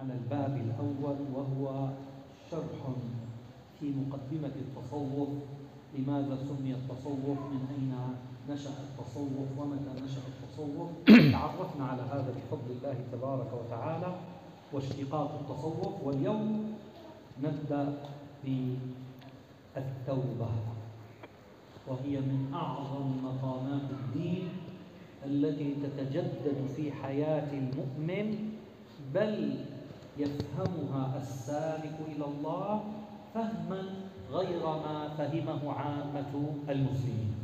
على الباب الأول وهو شرح في مقدمة التصوف. لماذا سمي التصوف؟ من أين نشأ التصوف؟ ومتى نشأ التصوف؟ تعرفنا على هذا بفضل الله تبارك وتعالى واشتقاق التصوف. واليوم نبدأ بالتوبة، وهي من أعظم مقامات الدين التي تتجدد في حياة المؤمن، بل يفهمها السالك إلى الله فهما غير ما فهمه عامة المسلمين.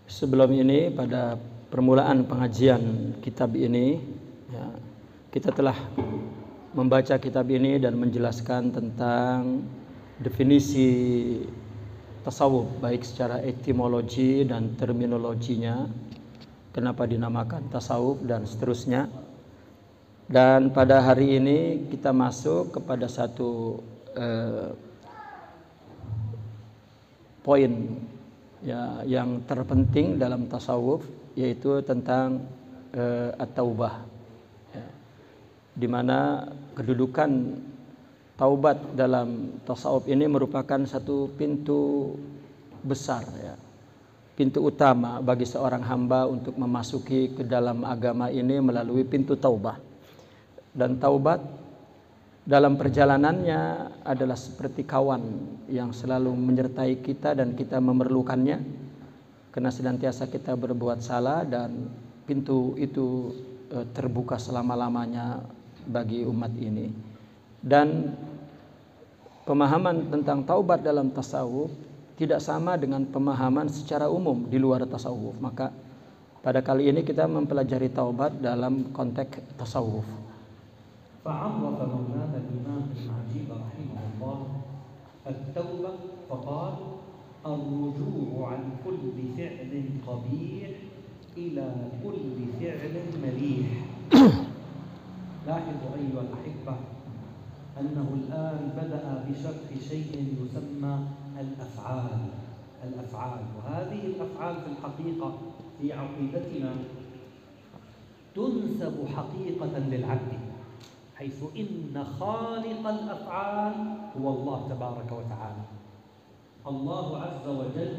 Sebelum ini, pada permulaan pengajian kitab ini, ya, kita telah membaca kitab ini dan menjelaskan tentang definisi tasawuf, baik secara etimologi dan terminologinya, kenapa dinamakan tasawuf dan seterusnya. Dan pada hari ini kita masuk kepada satu poin, ya, yang terpenting dalam tasawuf, yaitu tentang at-taubah, ya, di mana kedudukan taubat dalam tasawuf ini merupakan satu pintu besar, ya, pintu utama bagi seorang hamba untuk memasuki ke dalam agama ini melalui pintu taubah. Dan taubat dalam perjalanannya adalah seperti kawan yang selalu menyertai kita dan kita memerlukannya, karena senantiasa kita berbuat salah dan pintu itu terbuka selama-lamanya bagi umat ini. Dan pemahaman tentang taubat dalam tasawuf tidak sama dengan pemahaman secara umum di luar tasawuf. Maka pada kali ini kita mempelajari taubat dalam konteks tasawuf. فعرف مولانا الإمام العجيب رحمه الله التوبة فقال الرجوع عن كل فعل قبيح إلى كل فعل مليح. لاحظوا أيها الأحبة أنه الآن بدأ بشرح شيء يسمى الأفعال، وهذه الأفعال في الحقيقة في عقيدتنا تنسب حقيقة للعبد، حيث إن خالق الأفعال هو الله تبارك وتعالى. الله عز وجل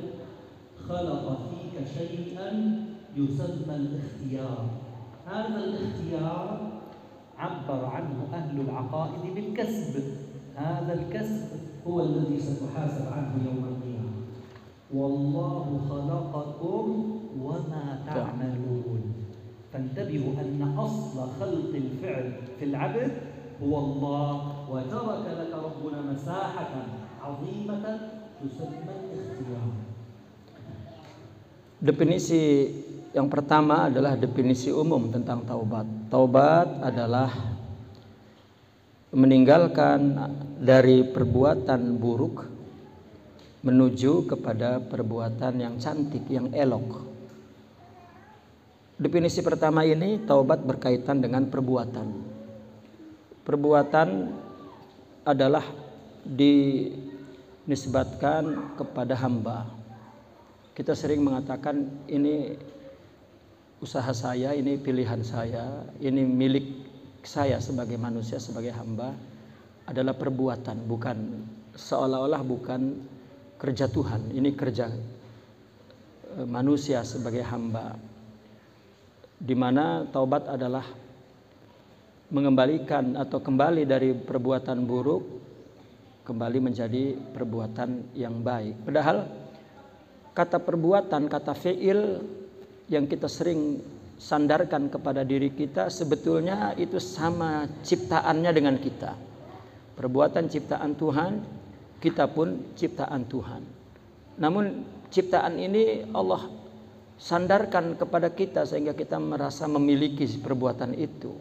خلق فيك شيئا يسمى الاختيار. هذا الاختيار عبر عنه أهل العقائد بالكسب. هذا الكسب هو الذي ستحاسب عنه يوم القيامة. والله خلقكم وما تعملون. فانتبهوا أن أصل خلق الفعل في العبد هو الله، وترك لك ربنا مساحة عظيمة تسمى الاختيار. Definisi yang pertama adalah definisi umum tentang taubat. Taubat adalah meninggalkan dari perbuatan buruk menuju kepada perbuatan yang cantik, yang elok. Definisi pertama ini, taubat berkaitan dengan perbuatan. Perbuatan adalah dinisbatkan kepada hamba. Kita sering mengatakan ini usaha saya, ini pilihan saya, ini milik saya sebagai manusia, sebagai hamba, adalah perbuatan, bukan seolah-olah bukan kerja Tuhan. Ini kerja manusia sebagai hamba, di mana taubat adalah mengembalikan atau kembali dari perbuatan buruk kembali menjadi perbuatan yang baik. Padahal kata perbuatan, kata fi'il yang kita sering sandarkan kepada diri kita, sebetulnya itu sama ciptaannya dengan kita. Perbuatan ciptaan Tuhan, kita pun ciptaan Tuhan. Namun ciptaan ini Allah sandarkan kepada kita sehingga kita merasa memiliki perbuatan itu.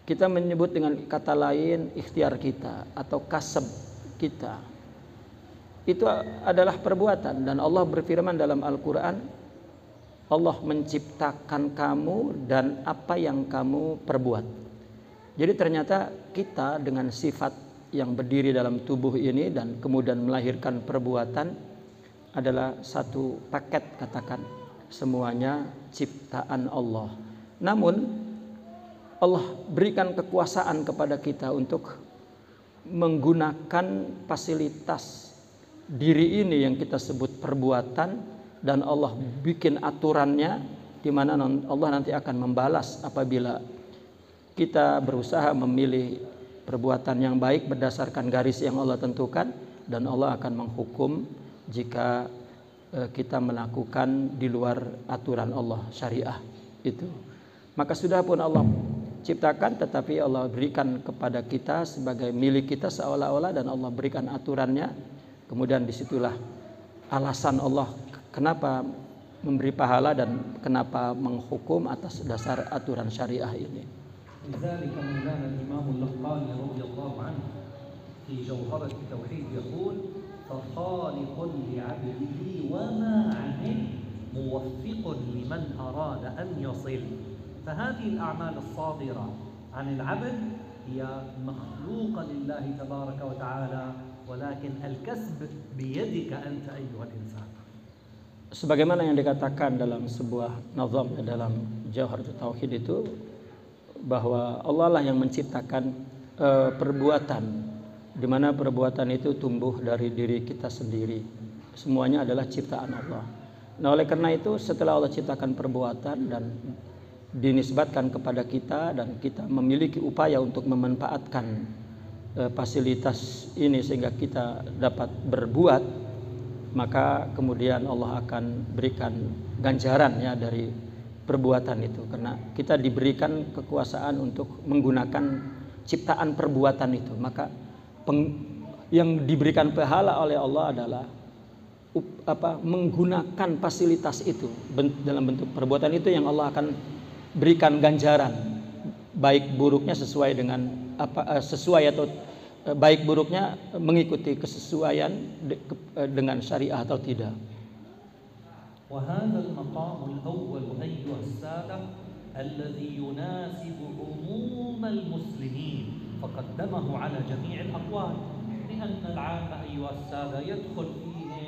Kita menyebut dengan kata lain ikhtiar kita atau kasab kita. Itu adalah perbuatan, dan Allah berfirman dalam Al-Quran, Allah menciptakan kamu dan apa yang kamu perbuat. Jadi ternyata kita dengan sifat yang berdiri dalam tubuh ini dan kemudian melahirkan perbuatan adalah satu paket, katakan semuanya ciptaan Allah. Namun Allah berikan kekuasaan kepada kita untuk menggunakan fasilitas diri ini yang kita sebut perbuatan, dan Allah bikin aturannya di mana Allah nanti akan membalas apabila kita berusaha memilih perbuatan yang baik berdasarkan garis yang Allah tentukan, dan Allah akan menghukum jika kita melakukan di luar aturan Allah syariah itu. Maka sudah pun Allah ciptakan, tetapi Allah berikan kepada kita sebagai milik kita seolah-olah, dan Allah berikan aturannya. Kemudian disitulah alasan Allah kenapa memberi pahala dan kenapa menghukum atas dasar aturan syariah ini. لذلك مولانا الإمام اللقاني رضي الله عنه في جوهرة التوحيد يقول: فخالق لعبده وما عمل موفق لمن أراد أن يصل. فهذه الأعمال الصادرة عن العبد هي مخلوقة لله تبارك وتعالى، ولكن الكسب بيدك أنت أيها الإنسان. Sebagaimana yang dikatakan dalam sebuah nazam dalam Jawharatul Tauhid itu, bahwa Allah lah yang menciptakan perbuatan, di mana perbuatan itu tumbuh dari diri kita sendiri. Semuanya adalah ciptaan Allah. Nah, oleh karena itu setelah Allah ciptakan perbuatan dan dinisbatkan kepada kita, dan kita memiliki upaya untuk memanfaatkan fasilitas ini sehingga kita dapat berbuat, maka kemudian Allah akan berikan ganjaran ya dari perbuatan itu, karena kita diberikan kekuasaan untuk menggunakan ciptaan perbuatan itu. Maka yang diberikan pahala oleh Allah adalah menggunakan fasilitas itu dalam bentuk perbuatan itu, yang Allah akan berikan ganjaran, baik buruknya sesuai dengan sesuai atau baik buruknya mengikuti kesesuaian dengan syariah atau tidak. وهذا المقام الأول أيها السادة الذي يناسب عموم المسلمين فقدمه على جميع الأقوال، لأن العامة أيها السادة يدخل فيهم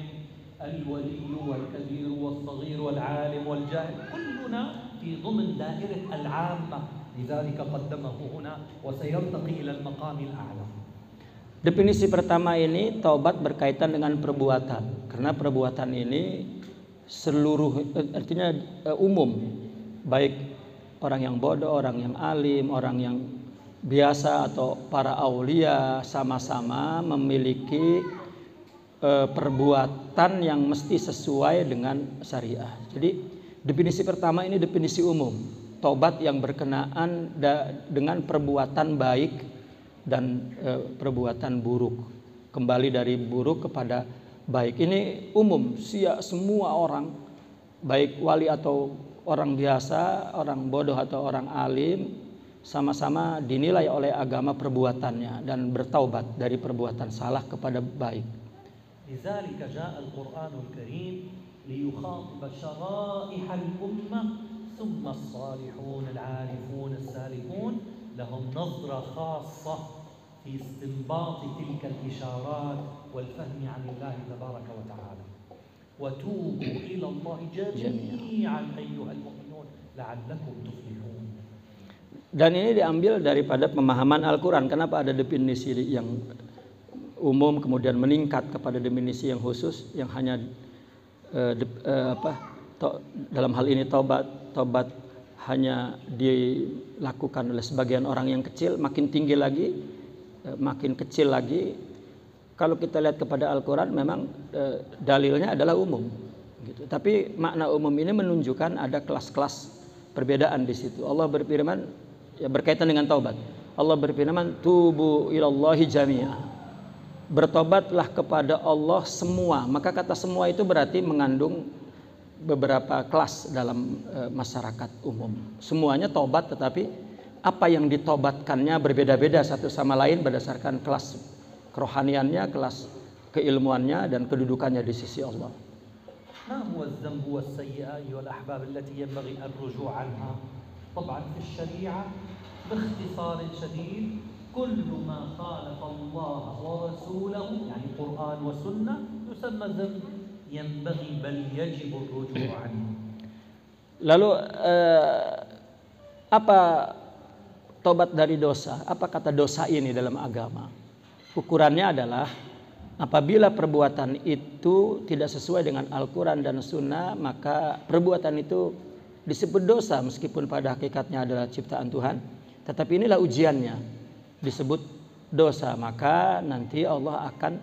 الولي والكبير والصغير والعالم والجاهل، كلنا في ضمن دائرة العامة، لذلك قدمه هنا وسيرتقي إلى المقام الأعلى. Definisi pertama ini taubat berkaitan dengan perbuatan, karena perbuatan ini seluruh artinya umum, baik orang yang bodoh, orang yang alim, orang yang biasa atau para aulia sama-sama memiliki perbuatan yang mesti sesuai dengan syariah. Jadi definisi pertama ini definisi umum, taubat yang berkenaan dengan perbuatan baik dan perbuatan buruk, kembali dari buruk kepada baik. Ini umum, semua orang, baik wali atau orang biasa, orang bodoh atau orang alim, sama-sama dinilai oleh agama perbuatannya dan bertaubat dari perbuatan salah kepada baik. لذلك جاء القرآن الكريم ليخاطب شرائح الأمة ثم الصالحون العارفون السالكون لهم نظرة خاصة في استنباط تلك الإشارات والفهم عن الله تبارك وتعالى. وتوبوا إلى الله جميعا أيها المؤمنون لعلكم تفلحون. Dan ini diambil daripada pemahaman Al-Quran. Kenapa ada definisi yang umum kemudian meningkat kepada definisi yang khusus, yang hanya dalam hal ini taubat hanya dilakukan oleh sebagian orang yang kecil, makin tinggi lagi, makin kecil lagi. Kalau kita lihat kepada Al-Quran memang dalilnya adalah umum gitu. Tapi makna umum ini menunjukkan ada kelas-kelas perbedaan di situ. Allah berfirman ya, berkaitan dengan taubat. Allah berfirman, tubu ilallahi jami'ah, bertobatlah kepada Allah semua. Maka kata semua itu berarti mengandung beberapa kelas dalam masyarakat umum. Semuanya tobat, tetapi apa yang ditobatkannya berbeda-beda satu sama lain berdasarkan kelas kerohaniannya, kelas keilmuannya dan kedudukannya di sisi Allah. ما هو الذنب والسيئة أيها الأحباب التي ينبغي الرجوع عنها؟ طبعا في الشريعة باختصار شديد كل ما خالف الله ورسوله يعني قرآن وسنة يسمى ذنب ينبغي بل يجب الرجوع عنه. Lalu apa tobat dari dosa. Apa kata dosa ini dalam agama? Ukurannya adalah apabila perbuatan itu tidak sesuai dengan Al-Quran dan Sunnah, maka perbuatan itu disebut dosa meskipun pada hakikatnya adalah ciptaan Tuhan. Tetapi inilah ujiannya, disebut dosa. Maka nanti Allah akan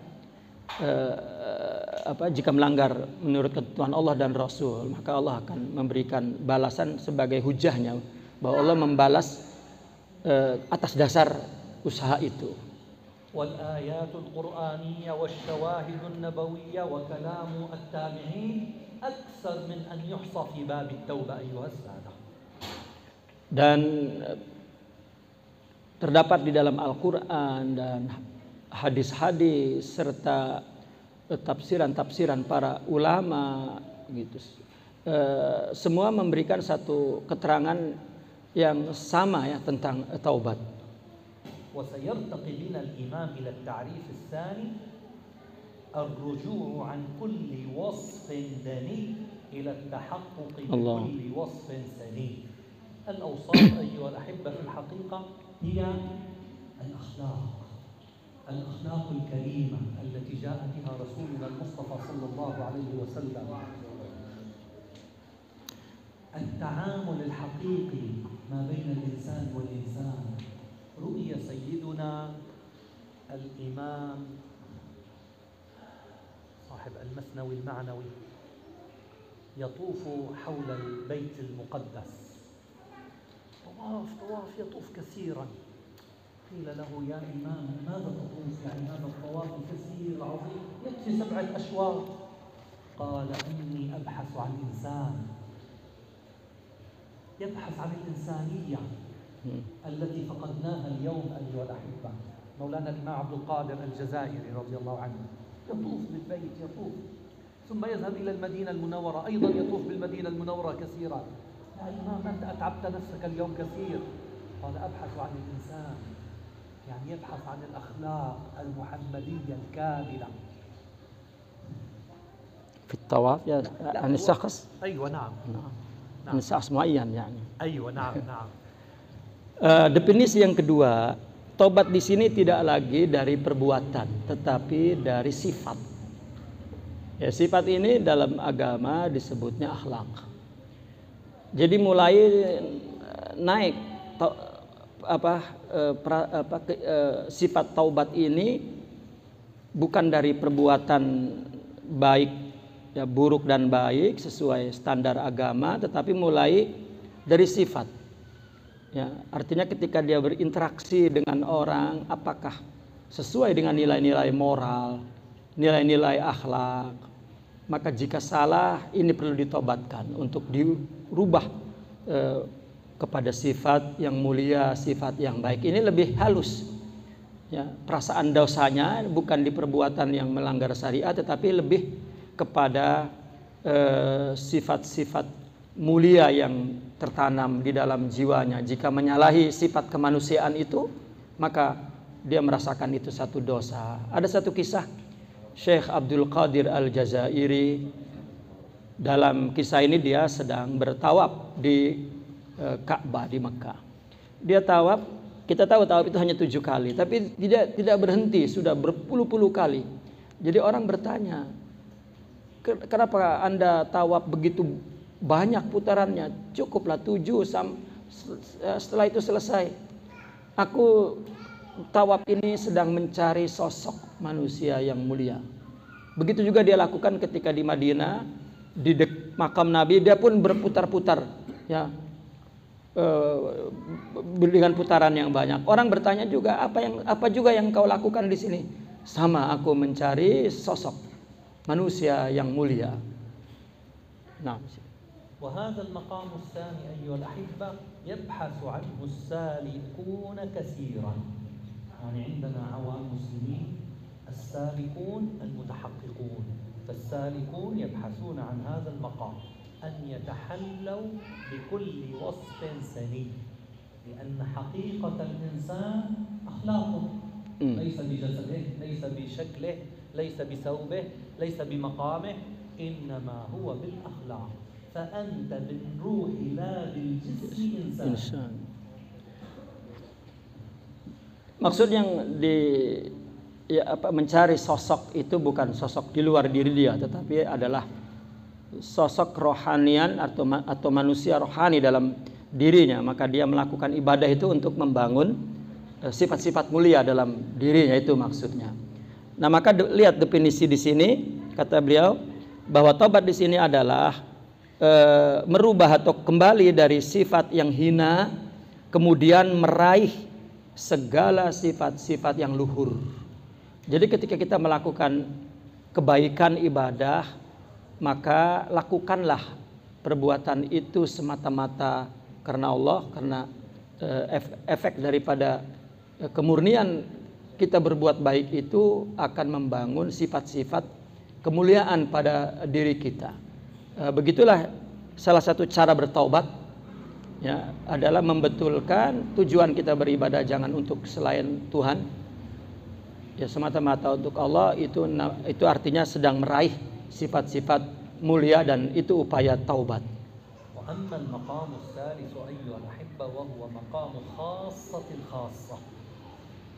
jika melanggar menurut ketentuan Allah dan Rasul, maka Allah akan memberikan balasan sebagai hujahnya bahwa Allah membalas atas dasar usaha itu. والآيات القرآنية والشواهد النبوية وكلام التابعين أكثر من أن يحصى في باب التوبة أيها السادة. Dan terdapat di dalam Al-Quran dan hadis-hadis serta tafsiran-tafsiran para ulama gitu. Semua memberikan satu keterangan yang sama ya tentang taubat. وسيرتقي بنا الإمام إلى التعريف الثاني الرجوع عن كل وصف دني إلى التحقق بكل وصف سني. الأوصاف أيها الأحبة في الحقيقة هي الأخلاق الكريمة التي جاء بها رسولنا المصطفى صلى الله عليه وسلم، التعامل الحقيقي ما بين الإنسان والإنسان. رؤي سيدنا الإمام صاحب المثنوي المعنوي يطوف حول البيت المقدس، طواف يطوف كثيرا. قيل له يا إمام ماذا تطوف؟ يعني هذا الطواف كثير عظيم يكفي 7 أشواط. قال إني أبحث عن إنسان، يبحث عن الإنسانية التي فقدناها اليوم أيها الأحبة. مولانا الإمام عبد القادر الجزائري رضي الله عنه يطوف بالبيت، يطوف ثم يذهب إلى المدينة المنورة، أيضا يطوف بالمدينة المنورة كثيرا. يا إمام أنت أتعبت نفسك اليوم كثير. قال أبحث عن الإنسان، يعني يبحث عن الأخلاق المحمدية الكاملة في الطواف عن الشخص. أيوة نعم. عن شخص معين يعني. أيوة نعم نعم. Definisi yang kedua, tobat di sini tidak lagi dari perbuatan, tetapi dari sifat. Ya, sifat ini dalam agama disebutnya akhlak. Jadi mulai naik sifat taubat ini bukan dari perbuatan baik, ya, buruk dan baik sesuai standar agama, tetapi mulai dari sifat. Ya, artinya ketika dia berinteraksi dengan orang, apakah sesuai dengan nilai-nilai moral, nilai-nilai akhlak. Maka jika salah, ini perlu ditobatkan untuk dirubah kepada sifat yang mulia, sifat yang baik. Ini lebih halus. Ya, perasaan dosanya bukan di perbuatan yang melanggar syariat, tetapi lebih kepada sifat-sifat mulia yang tertanam di dalam jiwanya. Jika menyalahi sifat kemanusiaan itu, maka dia merasakan itu satu dosa. Ada satu kisah Syekh Abdul Qadir Al-Jazairi. Dalam kisah ini dia sedang bertawaf di Ka'bah di Mekah. Dia tawaf, kita tahu tawaf itu hanya 7 kali, tapi tidak berhenti, sudah berpuluh-puluh kali. Jadi orang bertanya, kenapa Anda tawaf begitu banyak putarannya? Cukuplah 7, setelah itu selesai. Aku tawaf ini sedang mencari sosok manusia yang mulia. Begitu juga dia lakukan ketika di Madinah, di makam Nabi, dia pun berputar-putar, ya, dengan putaran yang banyak. Orang bertanya juga, apa juga yang kau lakukan di sini? Sama, aku mencari sosok manusia yang mulia. Nah, وهذا المقام الثاني أيها الأحبة يبحث عنه السالكون كثيرا. يعني عندنا عوام مسلمين السالكون المتحققون، فالسالكون يبحثون عن هذا المقام، أن يتحلوا بكل وصف سني، لأن حقيقة الإنسان أخلاقه، ليس بجسده، ليس بشكله، ليس بثوبه، ليس بمقامه، إنما هو بالأخلاق. فأنت بالروح لا بالجسم إنسان. Maksud yang mencari sosok itu bukan sosok di luar diri dia, tetapi adalah sosok rohanian atau manusia rohani dalam dirinya. Maka dia melakukan ibadah itu untuk membangun sifat-sifat mulia dalam dirinya, itu maksudnya. Nah, maka lihat definisi di sini, kata beliau bahwa taubat di sini adalah merubah atau kembali dari sifat yang hina, kemudian meraih segala sifat-sifat yang luhur. Jadi ketika kita melakukan kebaikan ibadah, maka lakukanlah perbuatan itu semata-mata karena Allah, karena efek daripada kemurnian kita berbuat baik itu akan membangun sifat-sifat kemuliaan pada diri kita. Begitulah salah satu cara bertaubat, ya, adalah membetulkan tujuan kita beribadah jangan untuk selain Tuhan, ya, semata-mata untuk Allah. Itu artinya sedang meraih sifat-sifat mulia, dan itu upaya taubat. Wa amma al-maqam ats-tsalits ayyuha al-ahibba wa huwa maqam khassat al-khassah.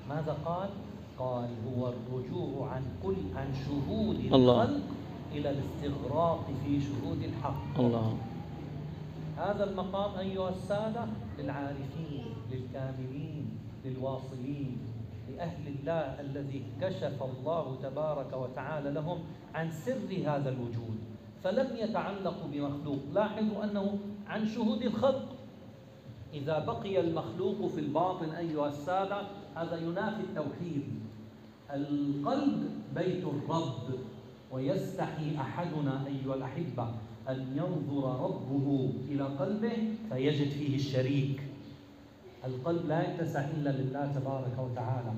Madza qala? Qala huwa ar-ruju' an shuhud al-khalq ila al-istighraq fi shuhud al-haqq. Allah. هذا المقام أيها السادة للعارفين للكاملين للواصلين لأهل الله الذي كشف الله تبارك وتعالى لهم عن سر هذا الوجود، فلم يتعلقوا بمخلوق. لاحظوا أنه عن شهود الخلق. إذا بقي المخلوق في الباطن أيها السادة هذا ينافي التوحيد. القلب بيت الرب، ويستحي أحدنا أيها الأحبة أن ينظر ربه إلى قلبه فيجد فيه الشريك. القلب لا يتسع إلا لله تبارك وتعالى.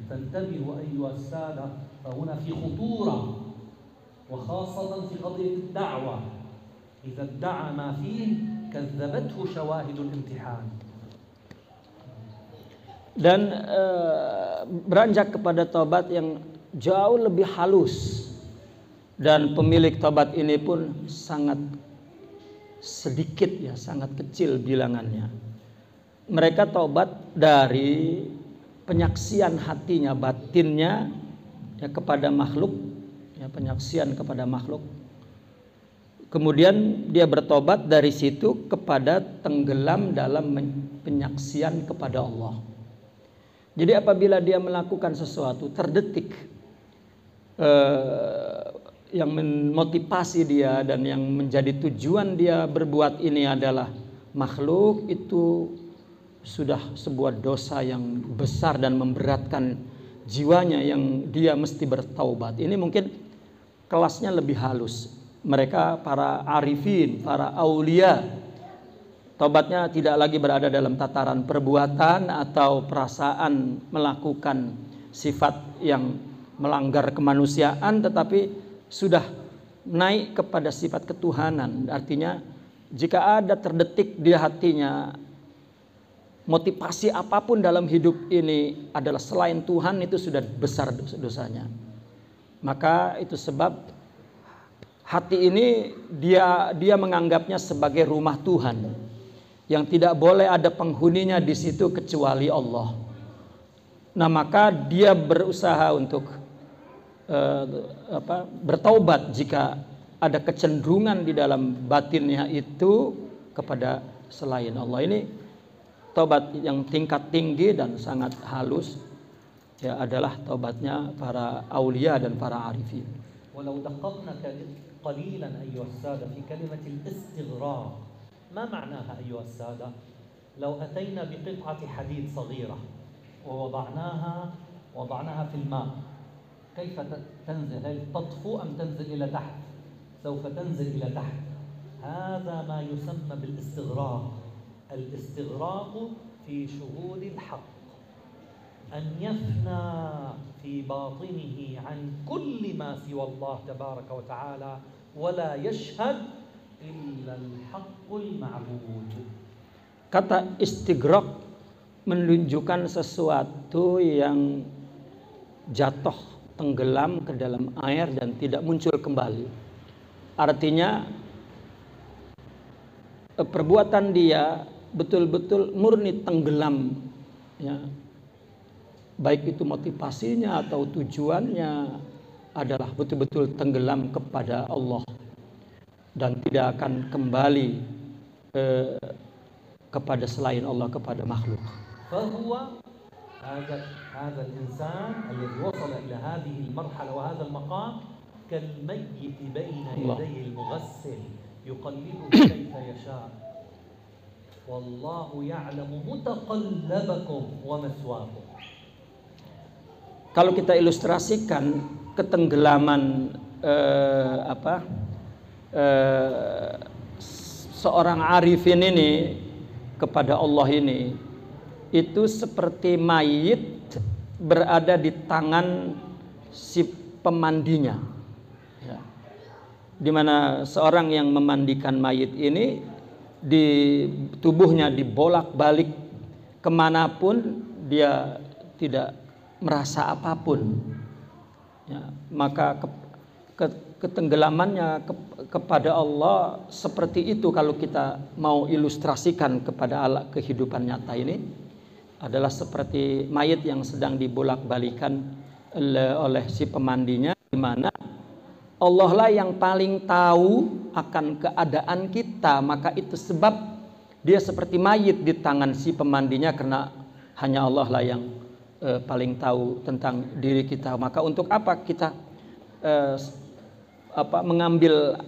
فانتبهوا أيها السادة، فهنا في خطورة، وخاصة في قضية الدعوة. إذا ادعى ما فيه كذبته شواهد الامتحان. Dan beranjak kepada taubat yang jauh lebih halus, dan pemilik taubat ini pun sangat sedikit, ya, sangat kecil bilangannya. Mereka taubat dari penyaksian hatinya, batinnya, ya, kepada makhluk, ya, penyaksian kepada makhluk. Kemudian dia bertobat dari situ kepada tenggelam dalam penyaksian kepada Allah. Jadi apabila dia melakukan sesuatu terdetik yang memotivasi dia dan yang menjadi tujuan dia berbuat ini adalah makhluk, itu sudah sebuah dosa yang besar dan memberatkan jiwanya yang dia mesti bertaubat. Ini mungkin kelasnya lebih halus. Mereka para arifin, para aulia, taubatnya tidak lagi berada dalam tataran perbuatan atau perasaan melakukan sifat yang melanggar kemanusiaan, tetapi sudah naik kepada sifat ketuhanan. Artinya jika ada terdetik di hatinya motivasi apapun dalam hidup ini adalah selain Tuhan, itu sudah besar dosanya. Maka itu sebab hati ini dia menganggapnya sebagai rumah Tuhan yang tidak boleh ada penghuninya di situ kecuali Allah. Nah, maka dia berusaha untuk bertaubat jika ada kecenderungan di dalam batinnya itu kepada selain Allah. Ini taubat yang tingkat tinggi dan sangat halus, ya, adalah taubatnya para aulia dan para arifin. Walau daqqaqna qalilan ayyuha as-sada fi kalimat al-istighraq. ما معناها أيها السادة؟ لو أتينا بقطعة حديد صغيرة ووضعناها في الماء، كيف تنزل؟ هل تطفو أم تنزل إلى تحت؟ سوف تنزل إلى تحت. هذا ما يسمى بالاستغراق. الاستغراق في شهود الحق، أن يفنى في باطنه عن كل ما سوى الله تبارك وتعالى ولا يشهد illal haqqul ma'bud. Kata istighraq menunjukkan sesuatu yang jatuh, tenggelam ke dalam air dan tidak muncul kembali. Artinya perbuatan dia betul-betul murni tenggelam, ya, baik itu motivasinya atau tujuannya adalah betul-betul tenggelam kepada Allah dan tidak akan kembali kepada selain Allah, kepada makhluk. فهو هذا الإنسان الذي وصل إلى هذه المرحلة وهذا المقام كالميت بين يدي المغسل يقلبه كيف يشاء والله يعلم متقلبكم ومثواكم. Kalau kita ilustrasikan ketenggelaman seorang arifin ini kepada Allah ini, itu seperti mayit berada di tangan si pemandinya, ya. Dimana seorang yang memandikan mayit ini, di tubuhnya dibolak-balik kemanapun dia tidak merasa apapun, ya. Maka ketenggelamannya kepada Allah seperti itu. Kalau kita mau ilustrasikan kepada alat kehidupan nyata ini, adalah seperti mayit yang sedang dibolak-balikan oleh si pemandinya, di mana Allah lah yang paling tahu akan keadaan kita. Maka itu sebab dia seperti mayit di tangan si pemandinya, karena hanya Allah lah yang paling tahu tentang diri kita. Maka untuk apa kita mengambil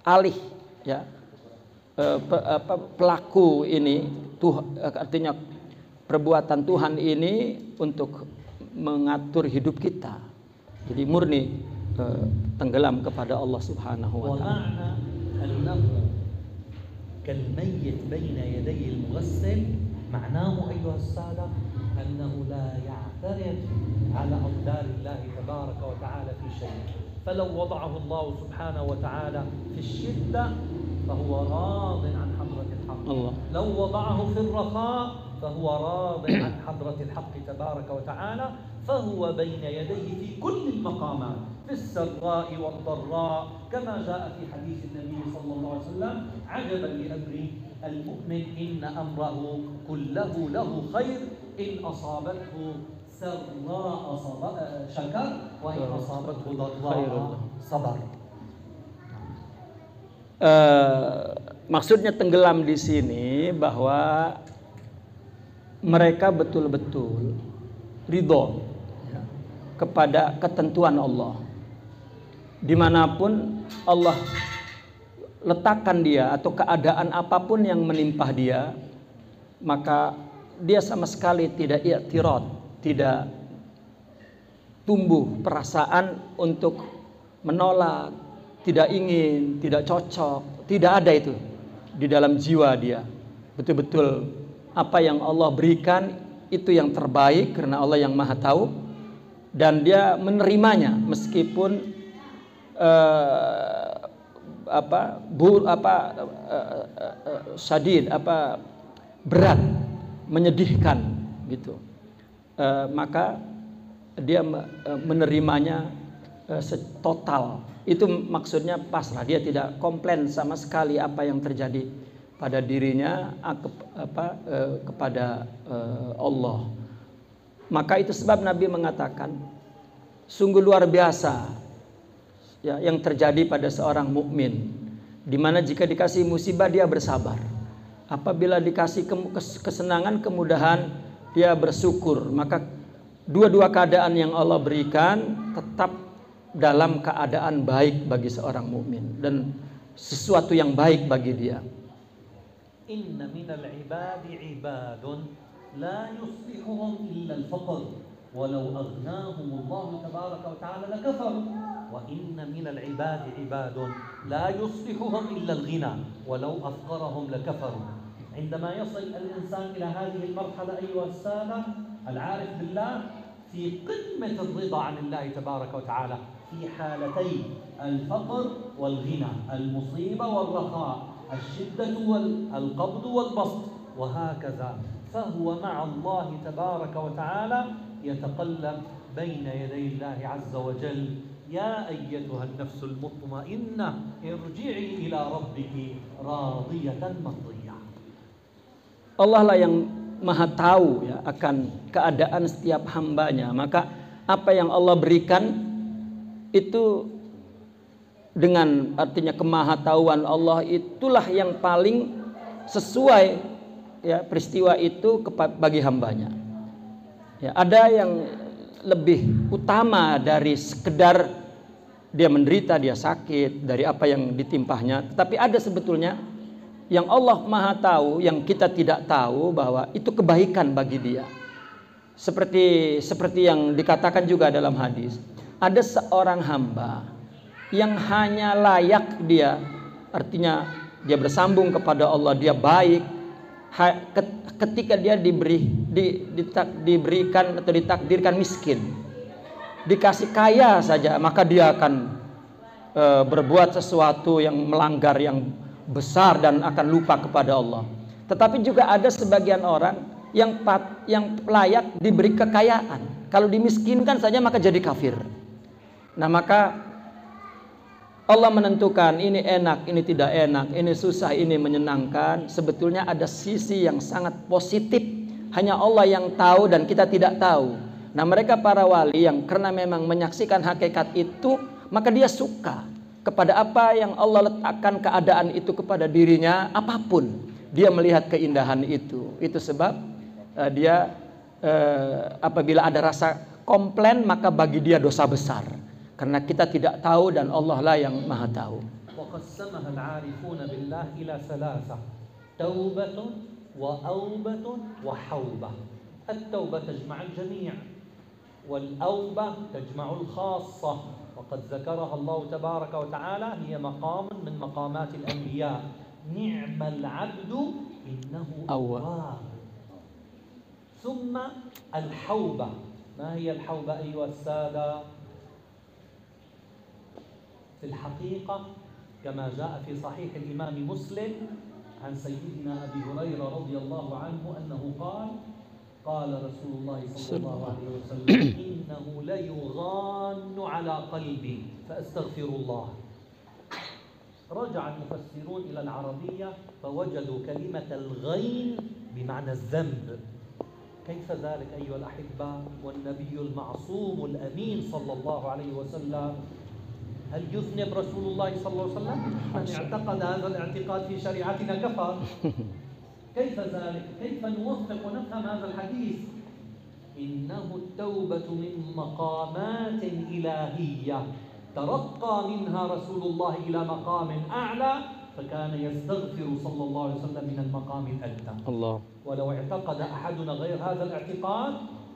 alih, ya, pelaku ini, artinya perbuatan Tuhan ini untuk mengatur hidup kita. Jadi murni tenggelam kepada Allah Subhanahu wa taala. كالميت بين يدي المغسل معناه أيها السادة أنه لا يعترض على أقدار الله تبارك وتعالى في شيء. فلو وضعه الله سبحانه وتعالى في الشدة فهو راض عن حضرة الحق. لو وضعه في الرخاء فهو راض عن حضرة الحق تبارك وتعالى. فهو بين يديه في كل المقامات، في السراء والضراء، كما جاء في حديث النبي صلى الله عليه وسلم: عجبا لأمر المؤمن إن أمره كله له خير إن أصابته سراء شكر وإن أصابته ضراء صبر. Maksudnya tenggelam di sini bahwa mereka betul-betul ridho, ya, kepada ketentuan Allah. Dimanapun Allah letakkan dia atau keadaan apapun yang menimpa dia, maka dia sama sekali tidak i'tirad, tidak tumbuh perasaan untuk menolak, tidak ingin, tidak cocok, tidak ada itu di dalam jiwa dia. Betul-betul apa yang Allah berikan itu yang terbaik, karena Allah yang Maha Tahu, dan dia menerimanya meskipun syadid, berat, menyedihkan gitu. Maka dia menerimanya total. Itu maksudnya pasrah. Dia tidak komplain sama sekali apa yang terjadi pada dirinya kepada Allah. Maka itu sebab Nabi mengatakan, sungguh luar biasa, ya, yang terjadi pada seorang mukmin, di mana jika dikasih musibah dia bersabar, apabila dikasih kesenangan, kemudahan, dia bersyukur. Maka dua-dua keadaan yang Allah berikan tetap dalam keadaan baik bagi seorang mukmin dan sesuatu yang baik bagi dia. Inna minal ibadi ibadun la yuslihuhum illa al-faqr walau aghnahum Allah tabaraka wa ta'ala lakafaru wa inna minal ibadi ibadun la yuslihuhum illa al-ghina walau afqarahum lakafaru. عندما يصل الإنسان إلى هذه المرحلة أيها السادة العارف بالله في قمة الرضا عن الله تبارك وتعالى في حالتي الفقر والغنى، المصيبة والرخاء، الشدة والقبض والبسط، وهكذا. فهو مع الله تبارك وتعالى يتقلب بين يدي الله عز وجل. يا أيتها النفس المطمئنة ارجعي إلى ربك راضية مرضية. Allah lah yang Maha tahu ya akan keadaan setiap hambanya, maka apa yang Allah berikan itu dengan artinya kemahatauan Allah itulah yang paling sesuai ya peristiwa itu bagi hambanya. Ya, ada yang lebih utama dari sekedar dia menderita, dia sakit dari apa yang ditimpahnya, tetapi ada sebetulnya yang Allah Maha tahu, yang kita tidak tahu bahwa itu kebaikan bagi dia. Seperti yang dikatakan juga dalam hadis, ada seorang hamba yang hanya layak dia, artinya dia bersambung kepada Allah, dia baik ketika dia diberikan atau ditakdirkan miskin. Dikasih kaya saja maka dia akan berbuat sesuatu yang melanggar yang besar dan akan lupa kepada Allah. Tetapi juga ada sebagian orang yang layak diberi kekayaan. Kalau dimiskinkan saja maka jadi kafir. Nah, maka Allah menentukan ini enak, ini tidak enak, ini susah, ini menyenangkan. Sebetulnya ada sisi yang sangat positif. Hanya Allah yang tahu dan kita tidak tahu. Nah, mereka para wali yang karena memang menyaksikan hakikat itu, maka dia suka kepada apa yang Allah letakkan keadaan itu kepada dirinya, apapun dia melihat keindahan itu. Itu sebab dia apabila ada rasa komplain maka bagi dia dosa besar, karena kita tidak tahu dan Allah lah yang Maha tahu. وقسمها العارفون بالله إلى ثلاثة توبة وأوبة وحوبة. التوبة تجمع الجميع والأوبة تجمع الخاصة، وقد ذكرها الله تبارك وتعالى هي مقام من مقامات الأنبياء. نعم العبد إنه أواب. ثم الحوبة. ما هي الحوبة أيها السادة؟ في الحقيقة كما جاء في صحيح الإمام مسلم عن سيدنا أبي هريرة رضي الله عنه أنه قال رسول الله صلى الله عليه وسلم إنه ليغان على قلبي فأستغفر الله. رجع المفسرون إلى العربية فوجدوا كلمة الغين بمعنى الذنب. كيف ذلك أيها الأحبة والنبي المعصوم الأمين صلى الله عليه وسلم؟ هل يذنب رسول الله صلى الله عليه وسلم؟ من اعتقد هذا الاعتقاد في شريعتنا كفر. كيف ذلك؟ كيف نوفق ونفهم هذا الحديث؟ إنه التوبة من مقامات إلهية ترقى منها رسول الله إلى مقام أعلى، فكان يستغفر صلى الله عليه وسلم من المقام الأدنى. الله. ولو اعتقد أحدنا غير هذا الاعتقاد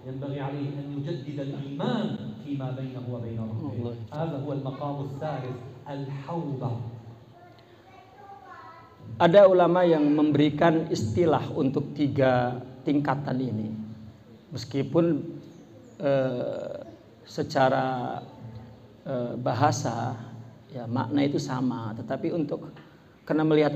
ينبغي عليه أن يجدد الإيمان فيما بينه وبين ربه. هذا هو المقام الثالث، الحوبة. Ada ulama yang memberikan istilah untuk 3 tingkatan ini. Meskipun secara bahasa ya makna itu sama, tetapi karena melihat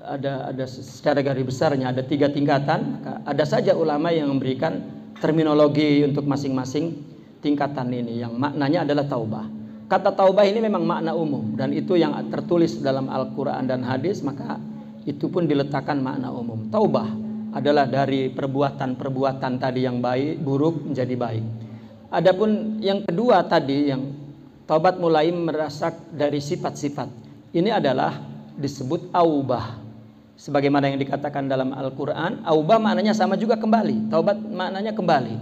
ada secara garis besarnya ada 3 tingkatan, maka ada saja ulama yang memberikan terminologi untuk masing-masing tingkatan ini yang maknanya adalah taubah. Kata taubah ini memang makna umum dan itu yang tertulis dalam Al-Quran dan hadis, maka itu pun diletakkan makna umum. Taubah adalah dari perbuatan-perbuatan tadi yang buruk menjadi baik. Adapun yang kedua tadi yang taubat mulai merasak dari sifat-sifat, ini adalah disebut aubah. Sebagaimana yang dikatakan dalam Al-Quran, aubah maknanya sama juga kembali. Taubat maknanya kembali.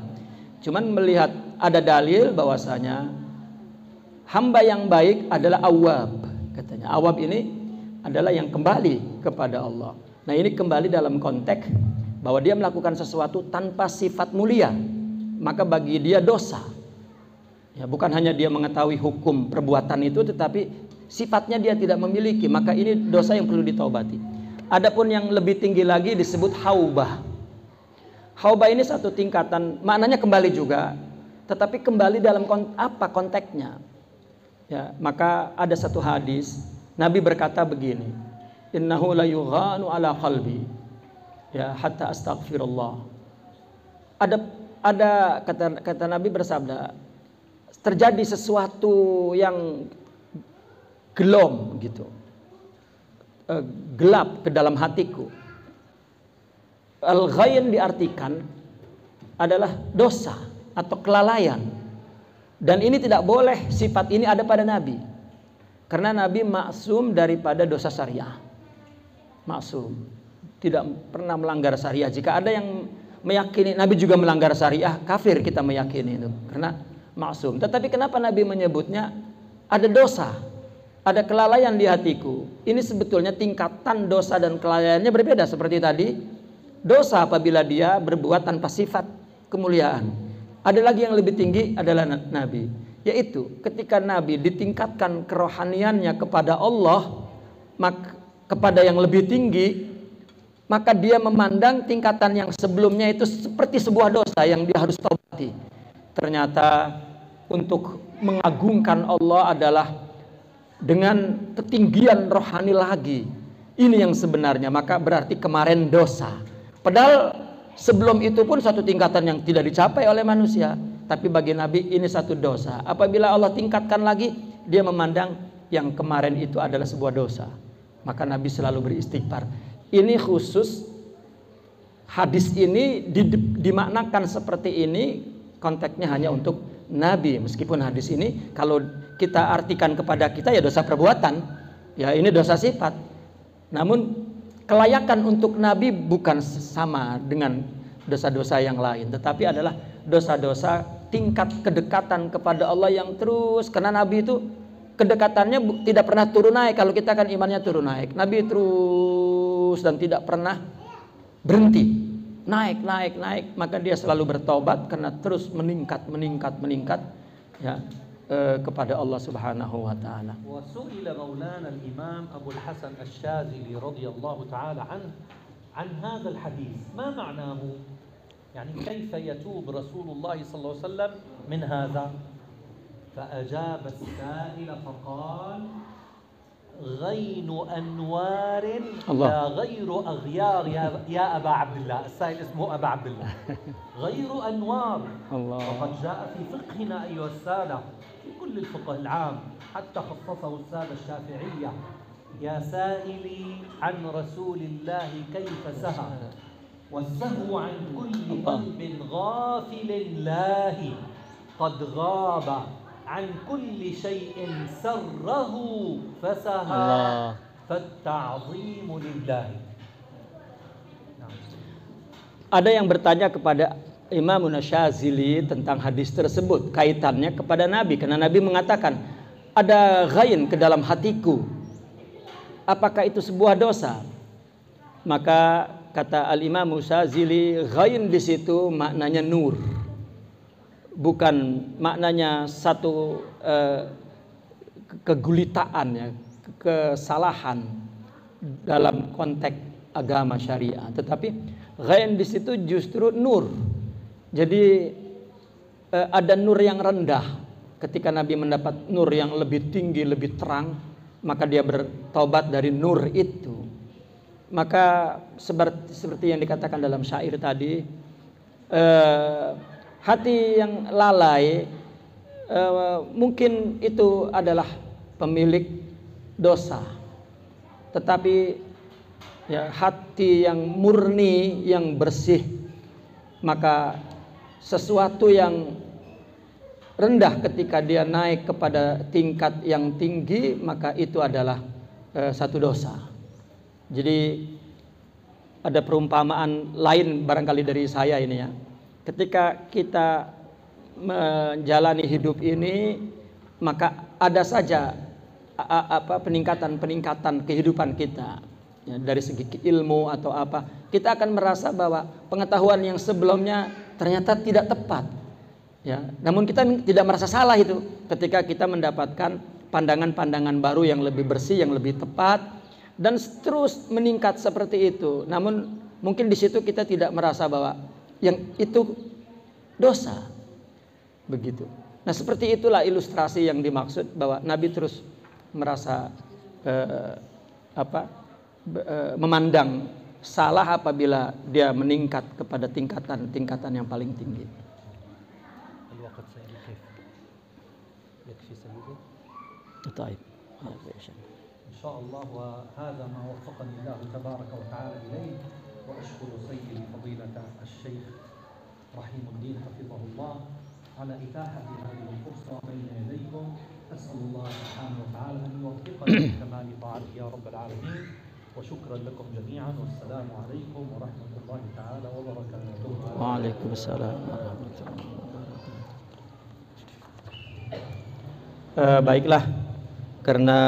Cuman melihat ada dalil bahwasanya hamba yang baik adalah awab. Katanya awab ini adalah yang kembali kepada Allah. Nah, ini kembali dalam konteks bahwa dia melakukan sesuatu tanpa sifat mulia, maka bagi dia dosa. Ya, bukan hanya dia mengetahui hukum perbuatan itu, tetapi sifatnya dia tidak memiliki, maka ini dosa yang perlu ditaubati. Adapun yang lebih tinggi lagi disebut haubah. Haubah ini satu tingkatan, maknanya kembali juga, tetapi kembali dalam apa konteksnya. Ya, maka ada satu hadis Nabi berkata begini, innahu la yughanu ala qalbi ya hatta astaghfirullah. Ada kata Nabi bersabda, terjadi sesuatu yang gelap ke dalam hatiku. Al-ghayn diartikan adalah dosa atau kelalaian. Dan ini tidak boleh sifat ini ada pada Nabi. Karena Nabi maksum daripada dosa syariah. Maksum. Tidak pernah melanggar syariah. Jika ada yang meyakini Nabi juga melanggar syariah, kafir kita meyakini itu. Karena maksum. Tetapi kenapa Nabi menyebutnya ada dosa, ada kelalaian di hatiku? Ini sebetulnya tingkatan dosa dan kelalaiannya berbeda. Seperti tadi, dosa apabila dia berbuat tanpa sifat kemuliaan. Ada lagi yang lebih tinggi adalah Nabi, yaitu ketika Nabi ditingkatkan kerohaniannya kepada Allah, kepada yang lebih tinggi, maka dia memandang tingkatan yang sebelumnya itu seperti sebuah dosa yang dia harus taubati. Ternyata untuk mengagungkan Allah adalah dengan ketinggian rohani lagi. Ini yang sebenarnya, maka berarti kemarin dosa. Padahal sebelum itu pun satu tingkatan yang tidak dicapai oleh manusia. Tapi bagi Nabi ini satu dosa. Apabila Allah tingkatkan lagi, dia memandang yang kemarin itu adalah sebuah dosa. Maka Nabi selalu beristighfar. Ini khusus, hadis ini dimaknakan seperti ini, konteksnya hanya untuk Nabi. Meskipun hadis ini kalau kita artikan kepada kita ya dosa perbuatan, ya ini dosa sifat. Namun kelayakan untuk Nabi bukan sama dengan dosa-dosa yang lain, tetapi adalah dosa-dosa tingkat kedekatan kepada Allah yang terus. Karena Nabi itu kedekatannya tidak pernah turun naik. Kalau kita kan imannya turun naik, Nabi terus dan tidak pernah berhenti, naik. Maka dia selalu bertobat karena terus meningkat ya, kepada Allah Subhanahu wa taala. Wa su'ila Maulana al-Imam Abu al-Hasan Asy-Syadzili radhiyallahu taala an hadha al-hadith, ma ma'nahu? Yani kayfa yatub Rasulullah sallallahu alaihi wasallam min hadha? فأجاب السائل فقال غين أنوار لا غير أغيار يا أبا عبد الله. السائل اسمه أبا عبد الله. غير أنوار. وقد جاء في فقهنا أيها السادة في كل الفقه العام حتى خصصه السادة الشافعية: يا سائلي عن رسول الله كيف سهى والسهو عن كل قلب غافل لاهي قد غاب عن كل شيء سره فسهى فالتعظيم لله. Ada yang bertanya kepada Imam Asy-Syadzili tentang hadis tersebut, kaitannya kepada Nabi, karena Nabi mengatakan ada ghain ke dalam hatiku. Apakah itu sebuah dosa? Maka kata Al-Imam Asy-Syadzili, ghain di situ maknanya nur. Bukan maknanya satu kegulitaan, ya, kesalahan dalam konteks agama syariah, tetapi ghain di situ justru nur. Jadi ada nur yang rendah. Ketika Nabi mendapat nur yang lebih tinggi, lebih terang, maka dia bertobat dari nur itu. Maka seperti yang dikatakan dalam syair tadi, hati yang lalai mungkin itu adalah pemilik dosa. Tetapi ya, hati yang murni, yang bersih, maka sesuatu yang rendah ketika dia naik kepada tingkat yang tinggi, maka itu adalah satu dosa. Jadi ada perumpamaan lain barangkali dari saya ini, ya. Ketika kita menjalani hidup ini, maka ada saja peningkatan kehidupan kita, ya, dari segi ilmu atau apa, kita akan merasa bahwa pengetahuan yang sebelumnya ternyata tidak tepat, ya. Namun kita tidak merasa salah itu ketika kita mendapatkan pandangan-pandangan baru yang lebih bersih, yang lebih tepat, dan terus meningkat seperti itu. Namun mungkin di situ kita tidak merasa bahwa yang itu dosa, begitu. Nah, seperti itulah ilustrasi yang dimaksud bahwa Nabi terus merasa memandang salah apabila dia meningkat kepada tingkatan yang paling tinggi. طيب إن شاء الله وهذا ما وفقني الله تبارك وتعالى إليه وأشكر سيدي فضيلة الشيخ رحيم الدين حفظه الله على إتاحة هذه الفرصة بين يديكم. أسأل الله سبحانه وتعالى أن يوفقنا لكمال طاعته يا رب العالمين. وشكرا لكم جميعا، والسلام عليكم ورحمة الله تعالى وبركاته. وعليكم السلام ورحمة الله وبركاته. Baiklah, karena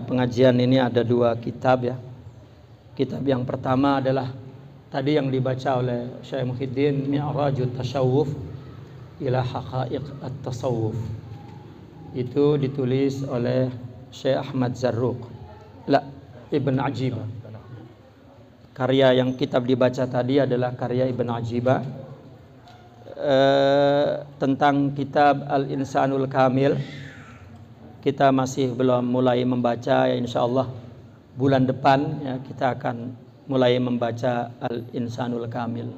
pengajian ini ada dua kitab ya. Kitab yang pertama adalah tadi yang dibaca oleh Syekh Muhyiddin, Mi'rajut Tasawuf ila Haqaiq At-Tasawuf. Itu ditulis oleh Syekh Ahmad Zarruq, Ibn Ajibah. Karya yang kitab dibaca tadi adalah karya Ibn Ajibah tentang kitab Al-Insanul Kamil. Kita masih belum mulai membaca, ya insyaallah bulan depan ya kita akan mulai membaca Al-Insanul Kamil.